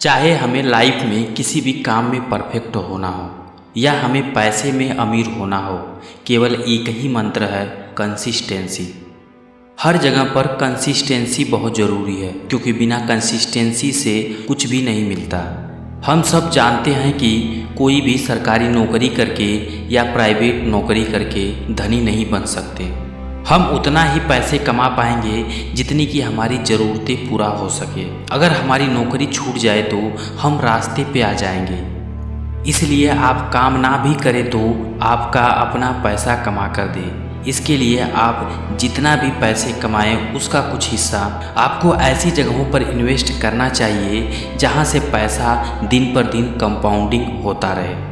चाहे हमें लाइफ में किसी भी काम में परफेक्ट होना हो या हमें पैसे में अमीर होना हो, केवल एक ही मंत्र है, कंसिस्टेंसी। हर जगह पर कंसिस्टेंसी बहुत ज़रूरी है, क्योंकि बिना कंसिस्टेंसी से कुछ भी नहीं मिलता। हम सब जानते हैं कि कोई भी सरकारी नौकरी करके या प्राइवेट नौकरी करके धनी नहीं बन सकते। हम उतना ही पैसे कमा पाएंगे जितनी कि हमारी ज़रूरतें पूरा हो सके। अगर हमारी नौकरी छूट जाए तो हम रास्ते पे आ जाएंगे। इसलिए आप काम ना भी करें तो आपका अपना पैसा कमा कर दे। इसके लिए आप जितना भी पैसे कमाएं उसका कुछ हिस्सा आपको ऐसी जगहों पर इन्वेस्ट करना चाहिए जहां से पैसा दिन पर दिन कंपाउंडिंग होता रहे।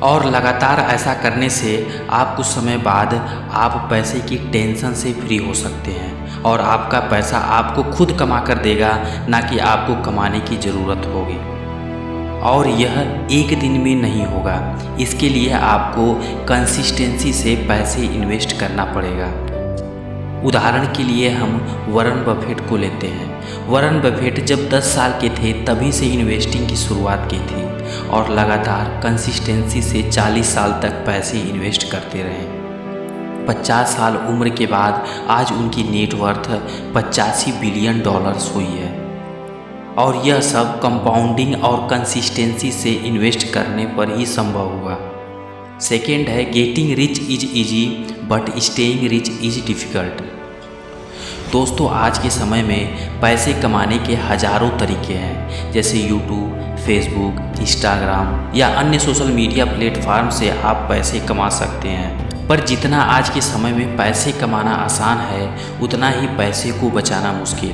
और लगातार ऐसा करने से आप कुछ समय बाद आप पैसे की टेंशन से फ्री हो सकते हैं और आपका पैसा आपको खुद कमा कर देगा, ना कि आपको कमाने की ज़रूरत होगी। और यह एक दिन में नहीं होगा, इसके लिए आपको कंसिस्टेंसी से पैसे इन्वेस्ट करना पड़ेगा। उदाहरण के लिए हम वॉरेन बफेट को लेते हैं। वॉरेन बफेट जब 10 साल के थे तभी से इन्वेस्टिंग की शुरुआत की थी और लगातार कंसिस्टेंसी से 40 साल तक पैसे इन्वेस्ट करते रहे। 50 साल उम्र के बाद आज उनकी नेटवर्थ $85 बिलियन हुई है। और यह सब कंपाउंडिंग और कंसिस्टेंसी से इन्वेस्ट करने पर ही संभव हुआ। सेकेंड है, getting rich is easy but staying rich is difficult. दोस्तों, आज के समय में पैसे कमाने के हज़ारों तरीके हैं, जैसे यूट्यूब, फेसबुक, इंस्टाग्राम या अन्य सोशल मीडिया प्लेटफार्म से आप पैसे कमा सकते हैं। पर जितना आज के समय में पैसे कमाना आसान है, उतना ही पैसे को बचाना मुश्किल।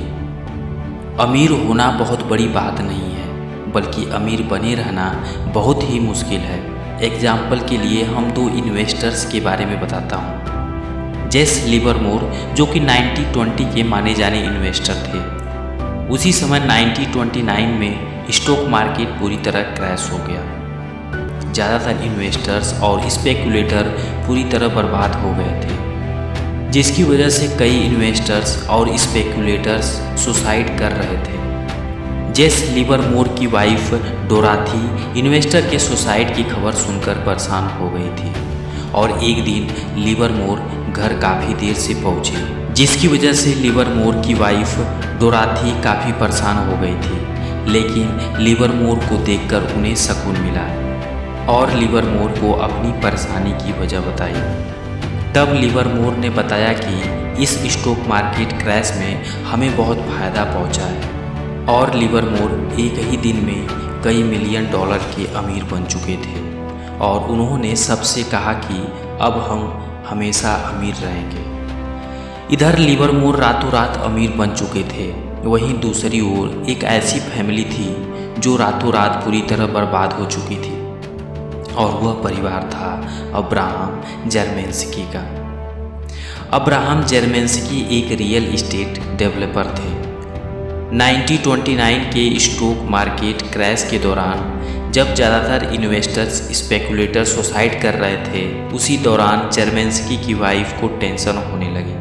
अमीर होना बहुत बड़ी बात नहीं है, बल्कि अमीर बने रहना बहुत ही मुश्किल है। एग्जाम्पल के लिए हम 2 इन्वेस्टर्स के बारे में बताता हूँ। जेस लिवरमोर, जो कि 90-20 के माने जाने इन्वेस्टर थे। उसी समय 1929 में स्टॉक मार्केट पूरी तरह क्रैश हो गया। ज़्यादातर इन्वेस्टर्स और स्पेकुलेटर पूरी तरह बर्बाद हो गए थे, जिसकी वजह से कई इन्वेस्टर्स और स्पेकुलेटर्स सुसाइड कर रहे थे। जेस लिवरमोर की वाइफ डोराथी इन्वेस्टर के सुसाइड की खबर सुनकर परेशान हो गई थी और एक दिन लिवरमोर घर काफ़ी देर से पहुंचे, जिसकी वजह से लिवरमोर की वाइफ डोराथी काफ़ी परेशान हो गई थी। लेकिन लिवरमोर को देखकर उन्हें सुकून मिला और लिवरमोर को अपनी परेशानी की वजह बताई। तब लिवरमोर ने बताया कि इस स्टॉक मार्केट क्रैश में हमें बहुत फ़ायदा पहुंचा है। और लिवरमोर एक ही दिन में कई $मिलियन के अमीर बन चुके थे और उन्होंने सबसे कहा कि अब हम हमेशा अमीर रहेंगे। इधर लिवरमोर रातों रात अमीर बन चुके थे, वहीं दूसरी ओर एक ऐसी फैमिली थी जो रातों रात पूरी तरह बर्बाद हो चुकी थी, और वह परिवार था अब्राहम जेरमेंस्की का। अब्राहम जेरमेंस्की एक रियल इस्टेट डेवलपर थे। 1929 के स्टॉक मार्केट क्रैश के दौरान जब ज़्यादातर इन्वेस्टर्स स्पेकुलेटर सुसाइड कर रहे थे, उसी दौरान जेरमेंस्की की वाइफ को टेंशन होने लगी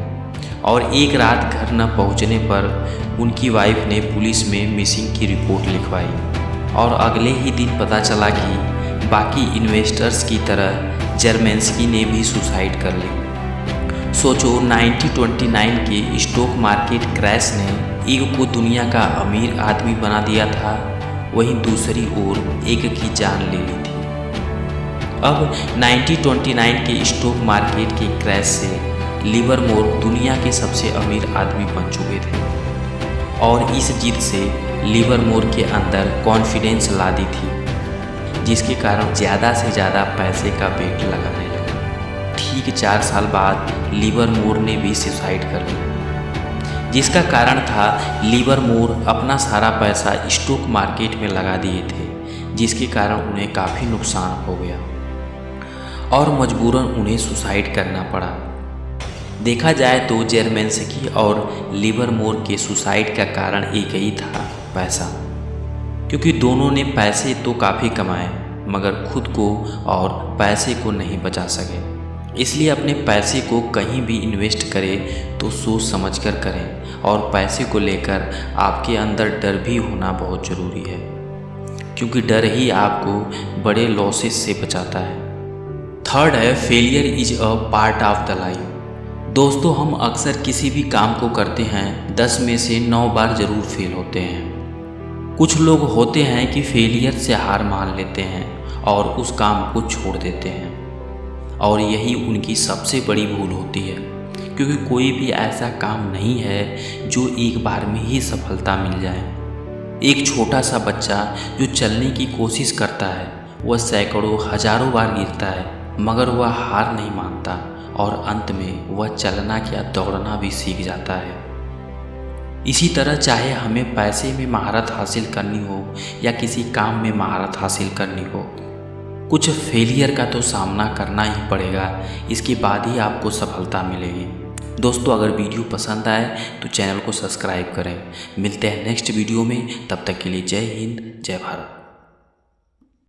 और एक रात घर न पहुंचने पर उनकी वाइफ ने पुलिस में मिसिंग की रिपोर्ट लिखवाई और अगले ही दिन पता चला कि बाकी इन्वेस्टर्स की तरह जेरमेंस्की ने भी सुसाइड कर ली। सोचो, 1929 के स्टॉक मार्केट क्रैश ने एक को दुनिया का अमीर आदमी बना दिया था, वहीं दूसरी ओर एक की जान ले ली थी। अब 1929 के स्टॉक मार्केट के क्रैश से लिवरमोर दुनिया के सबसे अमीर आदमी बन चुके थे और इस जीत से लिवरमोर के अंदर कॉन्फिडेंस ला दी थी, जिसके कारण ज़्यादा से ज़्यादा पैसे का बेट लगाने लगे। ठीक 4 साल बाद लिवरमोर ने भी सुसाइड कर लिया, जिसका कारण था लिवरमोर अपना सारा पैसा स्टॉक मार्केट में लगा दिए थे, जिसके कारण उन्हें काफ़ी नुकसान हो गया और मजबूरन उन्हें सुसाइड करना पड़ा। देखा जाए तो जेरमेंस्की और लिवरमोर के सुसाइड का कारण एक ही था, पैसा। क्योंकि दोनों ने पैसे तो काफ़ी कमाए मगर खुद को और पैसे को नहीं बचा सके। इसलिए अपने पैसे को कहीं भी इन्वेस्ट करें तो सोच समझकर करें और पैसे को लेकर आपके अंदर डर भी होना बहुत ज़रूरी है। क्योंकि डर ही आपको बड़े लॉसेस से बचाता है। थर्ड है failure is a part of the life. दोस्तों, हम अक्सर किसी भी काम को करते हैं 10 में से 9 बार ज़रूर फेल होते हैं। कुछ लोग होते हैं कि फेलियर से हार मान लेते हैं और उस काम को छोड़ देते हैं, और यही उनकी सबसे बड़ी भूल होती है, क्योंकि कोई भी ऐसा काम नहीं है जो एक बार में ही सफलता मिल जाए। एक छोटा सा बच्चा जो चलने की कोशिश करता है वह सैकड़ों हजारों बार गिरता है, मगर वह हार नहीं मानता और अंत में वह चलना क्या दौड़ना भी सीख जाता है। इसी तरह चाहे हमें पैसे में महारत हासिल करनी हो या किसी काम में महारत हासिल करनी हो, कुछ फेलियर का तो सामना करना ही पड़ेगा, इसके बाद ही आपको सफलता मिलेगी। दोस्तों, अगर वीडियो पसंद आए तो चैनल को सब्सक्राइब करें। मिलते हैं नेक्स्ट वीडियो में, तब तक के लिए जय हिंद, जय भारत।